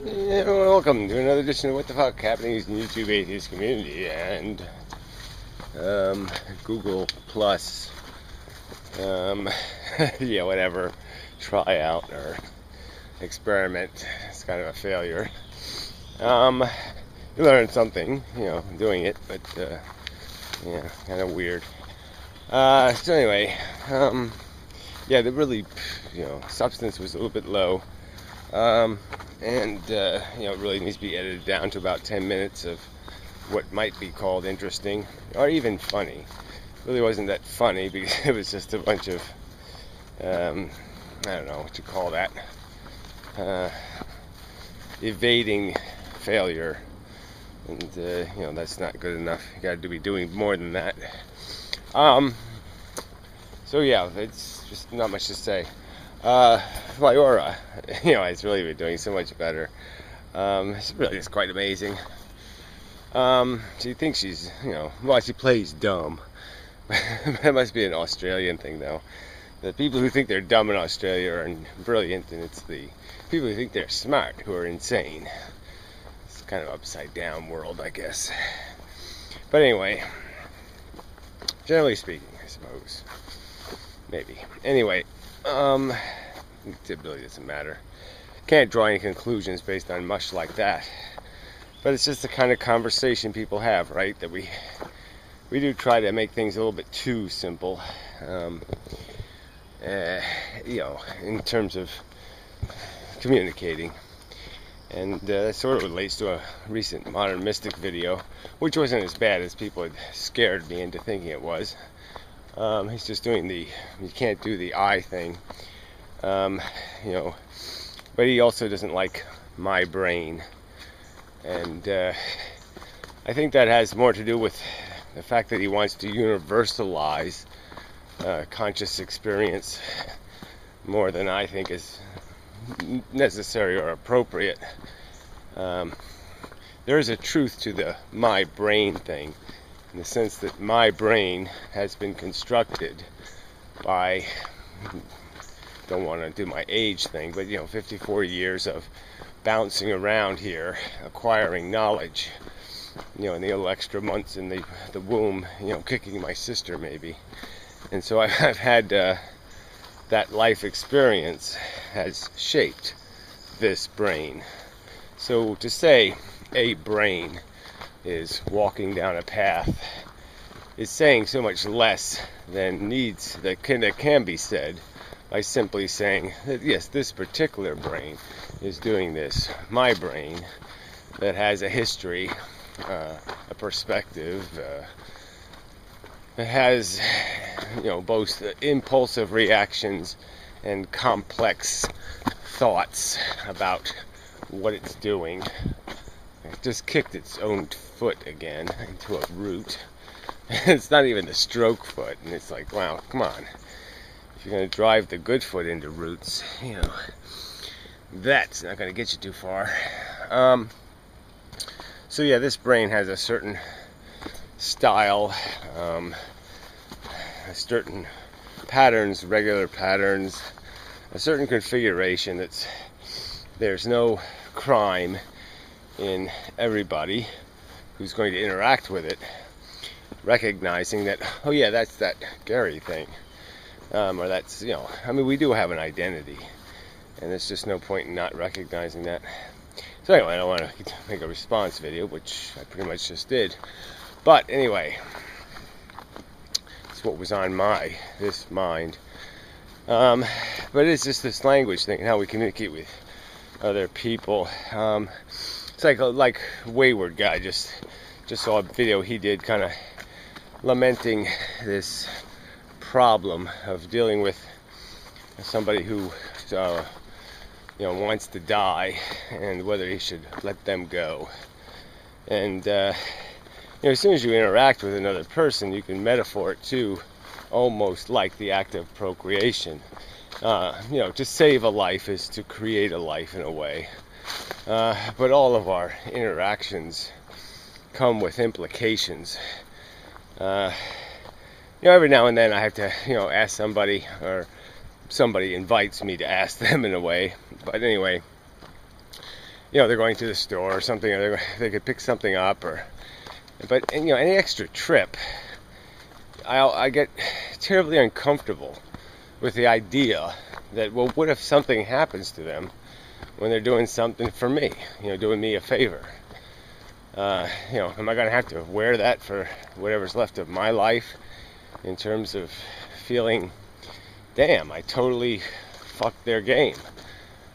Yeah, welcome to another edition of What the Fuck Happening in the YouTube Atheist Community and Google Plus. Yeah, whatever. Tryout or experiment. It's kind of a failure. You learn something, doing it, but yeah, kind of weird. So anyway, yeah, the really, substance was a little bit low. And it really needs to be edited down to about 10 minutes of what might be called interesting or even funny. It really wasn't that funny because it was just a bunch of, I don't know what you call that, evading failure. And, that's not good enough. You got to be doing more than that. So yeah, it's just not much to say. Viola, it's really been doing so much better. It's really just quite amazing. She thinks she's, she plays dumb. That must be an Australian thing, though. The people who think they're dumb in Australia are brilliant, and it's the people who think they're smart who are insane. It's kind of upside down world, I guess. But anyway, generally speaking, I suppose. Maybe. Anyway, it really doesn't matter. Can't draw any conclusions based on much like that. But it's just the kind of conversation people have, right? That we do try to make things a little bit too simple. In terms of communicating. And that sort of relates to a recent Modern Mystic video, which wasn't as bad as people had scared me into thinking it was. He's just doing you can't do the I thing, but he also doesn't like my brain, and I think that has more to do with the fact that he wants to universalize conscious experience more than I think is necessary or appropriate. There is a truth to the my brain thing, in the sense that my brain has been constructed by, don't want to do my age thing, but 54 years of bouncing around here, acquiring knowledge, and the little extra months in the womb, kicking my sister maybe. And so I've had that life experience has shaped this brain. So to say a brain is walking down a path is saying so much less than that can be said by simply saying that yes, this particular brain is doing this. My brain, that has a history, a perspective, that has both impulsive reactions and complex thoughts about what it's doing. It just kicked its own foot again into a root. It's not even the stroke foot, and it's like, wow, come on. If you're going to drive the good foot into roots, that's not going to get you too far. So yeah, this brain has a certain style, certain patterns, regular patterns, a certain configuration there's no crime in everybody who's going to interact with it recognizing that, oh yeah, that's that Gary thing, or that's, we do have an identity, and there's just no point in not recognizing that. So anyway, I don't want to make a response video, which I pretty much just did, but anyway, it's what was on this mind. But it's just this language thing and how we communicate with other people. It's like Wayward guy just saw a video he did, kind of lamenting this problem of dealing with somebody who wants to die and whether he should let them go. And as soon as you interact with another person, you can metaphor it too, almost like the act of procreation. To save a life is to create a life in a way. But all of our interactions come with implications. Every now and then I have to, ask somebody, or somebody invites me to ask them in a way. But anyway, they're going to the store or something, or they could pick something up, but any extra trip, I get terribly uncomfortable with the idea that, well, what if something happens to them when they're doing something for me, doing me a favor? Am I going to have to wear that for whatever's left of my life, in terms of feeling, damn, I totally fucked their game.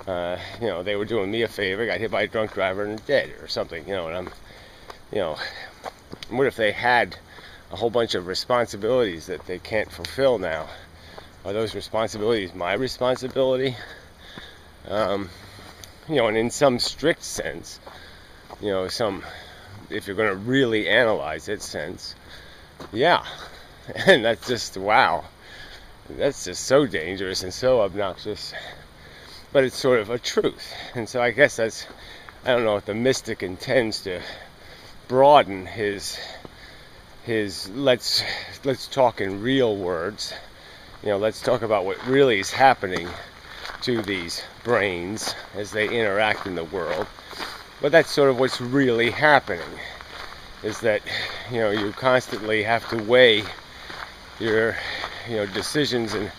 They were doing me a favor, got hit by a drunk driver and dead or something, and what if they had a whole bunch of responsibilities that they can't fulfill now? Are those responsibilities my responsibility? And in some strict sense, if you're going to really analyze it, sense, yeah. And that's just, wow. That's just so dangerous and so obnoxious. But it's sort of a truth. And so I guess I don't know if the mystic intends to broaden his let's talk in real words. Let's talk about what really is happening to these brains as they interact in the world. But that's sort of what's really happening, is that you constantly have to weigh your decisions, and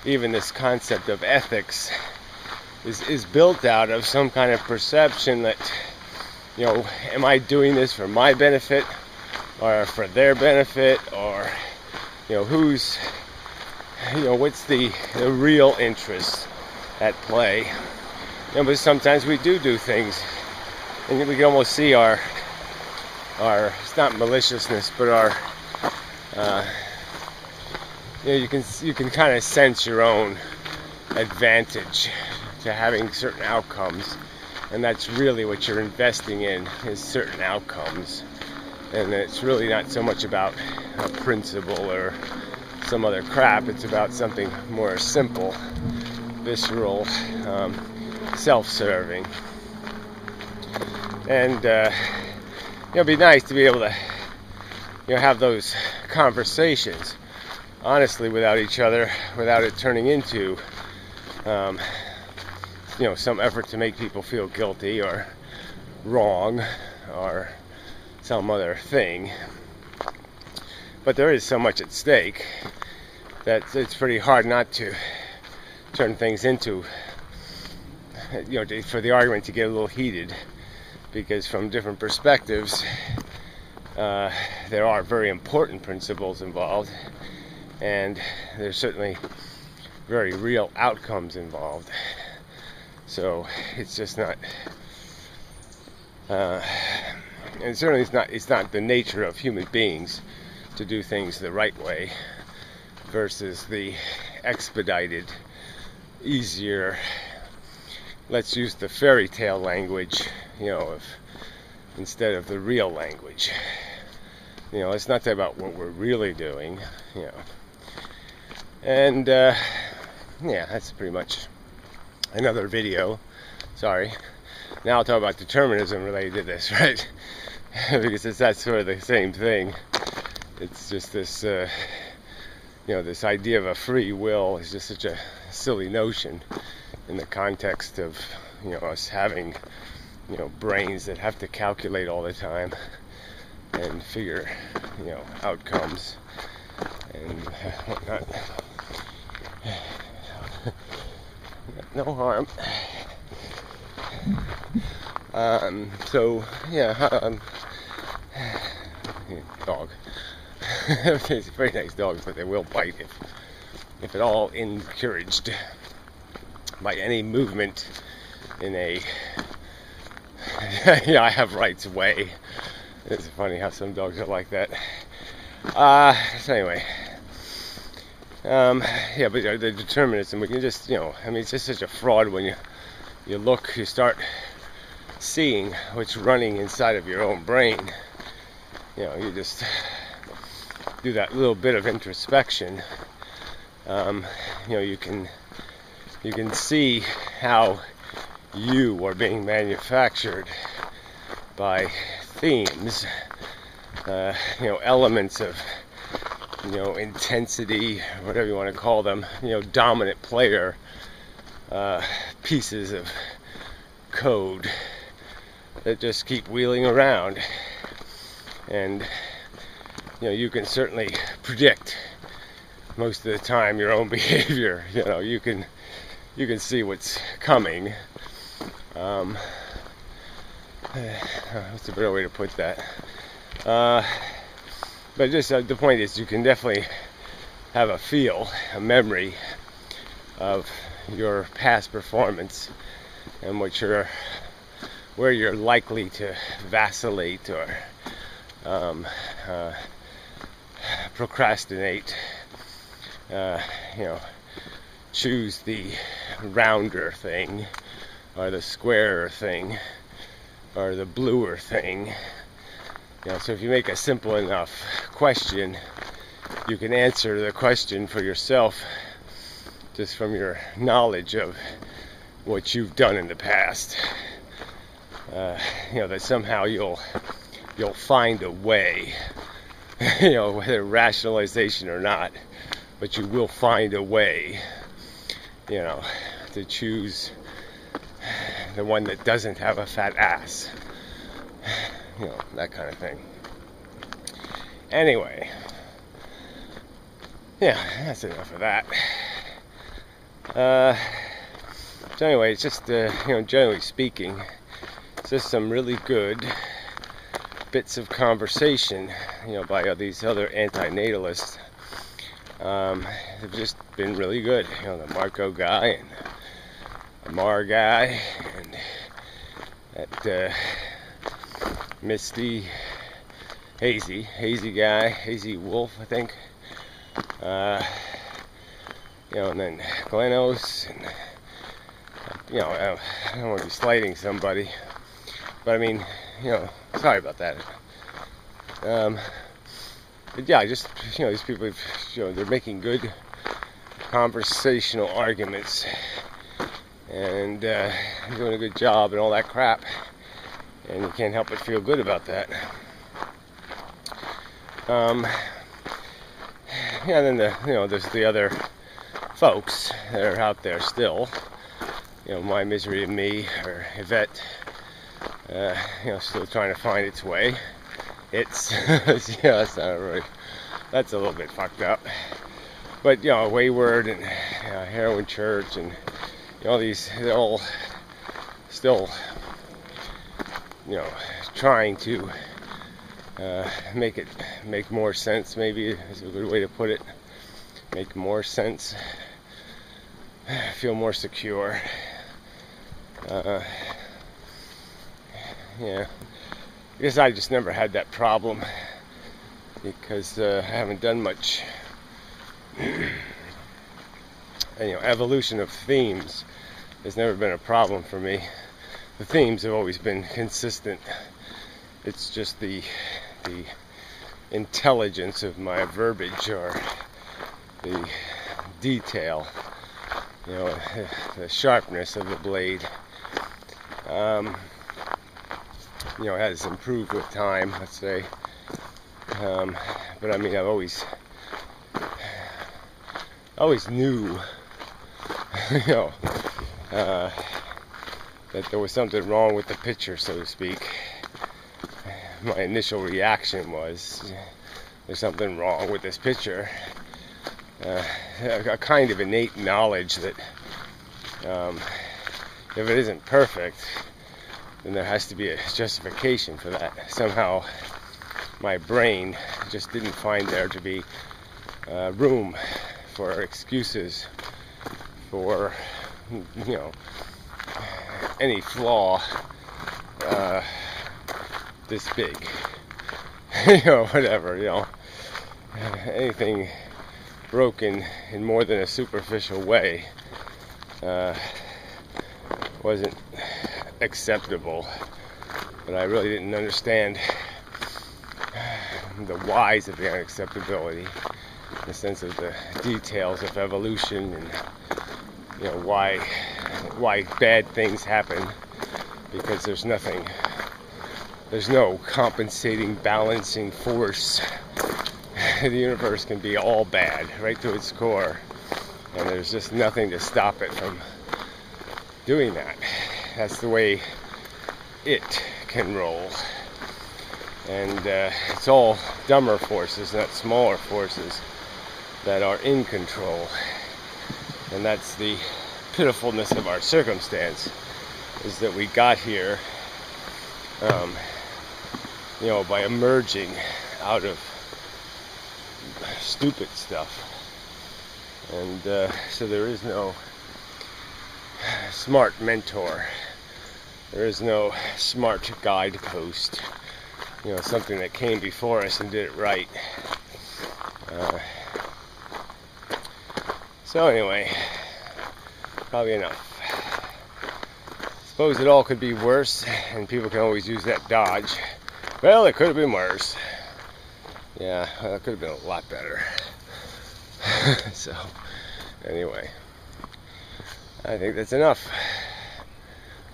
even this concept of ethics is built out of some kind of perception that am I doing this for my benefit or for their benefit, or who's what's the real interest at play? But sometimes we do things, and we can almost see our it's not maliciousness, but our you can kind of sense your own advantage to having certain outcomes, and that's really what you're investing in, is certain outcomes. And it's really not so much about a principle or some other crap. It's about something more simple, visceral, self-serving. And it'd be nice to be able to have those conversations honestly without each other, without it turning into some effort to make people feel guilty or wrong or some other thing. But there is so much at stake that it's pretty hard not to turn things into, for the argument to get a little heated, because from different perspectives there are very important principles involved, and there's certainly very real outcomes involved. So it's just not and certainly it's not the nature of human beings to do things the right way versus the expedited, easier, let's use the fairy tale language, instead of the real language. Let's not talk about what we're really doing, And that's pretty much another video. Sorry. Now I'll talk about determinism related to this, right? Because that's sort of the same thing. It's just this, this idea of a free will is just such a silly notion in the context of, us having, brains that have to calculate all the time and figure, outcomes and whatnot. No harm. Dog. It's very nice dogs, but they will bite if at all encouraged by any movement in a I have rights way. It's funny how some dogs are like that. So anyway, but the determinism, we can just, it's just such a fraud when you look, you start seeing what's running inside of your own brain. You just do that little bit of introspection. You can see how you are being manufactured by themes, elements of, intensity, whatever you want to call them, dominant player, pieces of code that just keep wheeling around. And you can certainly predict most of the time your own behavior. You can see what's coming. What's a better way to put that? But just the point is, you can definitely have a memory of your past performance and where you're likely to vacillate or procrastinate. Choose the rounder thing, or the squarer thing, or the bluer thing. So if you make a simple enough question, you can answer the question for yourself just from your knowledge of what you've done in the past. That somehow you'll find a way, whether rationalization or not, but you will find a way, to choose the one that doesn't have a fat ass. That kind of thing. Anyway, that's enough of that. So anyway, it's just, generally speaking, it's just some really good bits of conversation, by these other antinatalists. They've just been really good. The Marco guy and the Mar guy and that Misty Hazy guy, Hazy Wolf, I think. And then Glenos, and I don't want to be slighting somebody, but I mean, sorry about that. But yeah, just these people, they're making good conversational arguments and doing a good job and all that crap, and you can't help but feel good about that. And then there's the other folks that are out there still. My Misery and Me, or Yvette, still trying to find its way. That's not really, that's a little bit fucked up. But Wayward and Heroin Church and all these, they're all still trying to make more sense, maybe is a good way to put it. Make more sense, feel more secure. I guess I just never had that problem because I haven't done much evolution of themes has never been a problem for me. The themes have always been consistent. It's just the intelligence of my verbiage, or the detail, the sharpness of the blade, has improved with time, let's say. But I mean, I've always knew, that there was something wrong with the picture, so to speak. My initial reaction was, there's something wrong with this picture. A kind of innate knowledge that if it isn't perfect, then there has to be a justification for that. Somehow my brain just didn't find there to be room for excuses for any flaw this big. Whatever, anything broken in more than a superficial way wasn't acceptable. But I really didn't understand the whys of the unacceptability, in the sense of the details of evolution, and why bad things happen, because there's no compensating, balancing force. The universe can be all bad right to its core, and there's just nothing to stop it from doing that. That's the way it rock and roll. And it's all dumber forces, not smaller forces, that are in control. And that's the pitifulness of our circumstance, is that we got here, by emerging out of stupid stuff. And so there is no smart mentor. There is no smart guidepost. Something that came before us and did it right. So anyway, probably enough. Suppose it all could be worse, and people can always use that dodge. Well, it could have been worse. Yeah, well, it could have been a lot better. So, anyway, I think that's enough.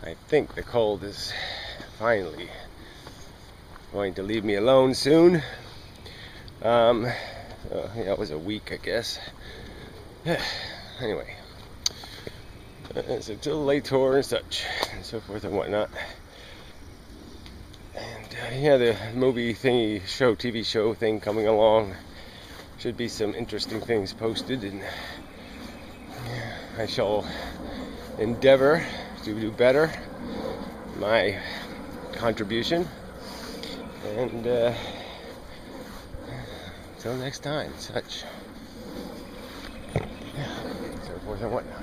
I think the cold is finally going to leave me alone soon. It was a week, I guess. Anyway, so till later and such, and so forth and whatnot. And the movie thingy show, TV show thing coming along. Should be some interesting things posted, and I shall endeavor to do better. My contribution. And until next time, such. So forth and whatnot.